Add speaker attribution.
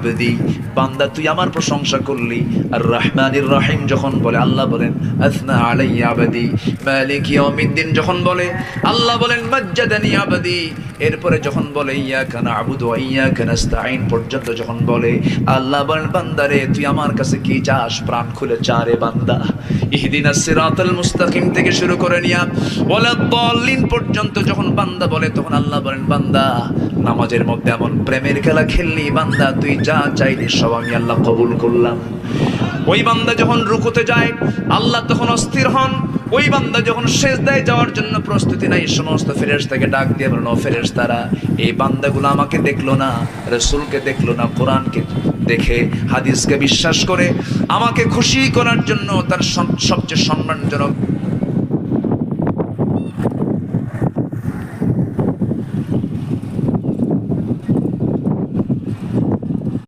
Speaker 1: আবদি, বান্দা তুই আমার প্রশংসা করলি। আর রহমানির রহিম যখন বলে আল্লাহ বলেন আসনা আলাইয়া আবদি। মালিক ইয়াউমিদ্দিন যখন বলে আল্লাহ বলেন মাজ্জাদানি আবদি। এরপরে যখন বলে ইয়াকা না'বুদু ওয়া ইয়াকা নাস্তাঈন পর্যন্ত যখন বলে আল্লাহ বলেন বান্দারে তুই আমার কাছে কি চাস, প্রাণ খুলে চা রে বান্দা। ইহদিনাস সিরাতাল মুস্তাকিম থেকে শুরু করে নিয়া ওয়ালাদ দাল্লিন পর্যন্ত যখন বান্দা বলে তখন আল্লাহ বলেন বান্দা নামাজের মধ্যে এমন প্রেমের খেলা খেললি বান্দা, তুই যা চাইলি সব আমি আল্লাহ কবুল করলাম। ওই বান্দা যখন রুকুতে যায় আল্লাহ তখন অস্থির হন। ওই বান্দা যখন সিজদায় যাওয়ার জন্য প্রস্তুতি নাই, সমস্ত ফেরেশতাকে ডাক দিয়ে বলেন ও ফেরেশতারা, এই বান্দাগুলো আমাকে দেখলো না, রাসূলকে দেখলো না, কোরআনকে দেখে হাদিসকে বিশ্বাস করে আমাকে খুশি করার জন্য তার সবচেয়ে সম্মানজনক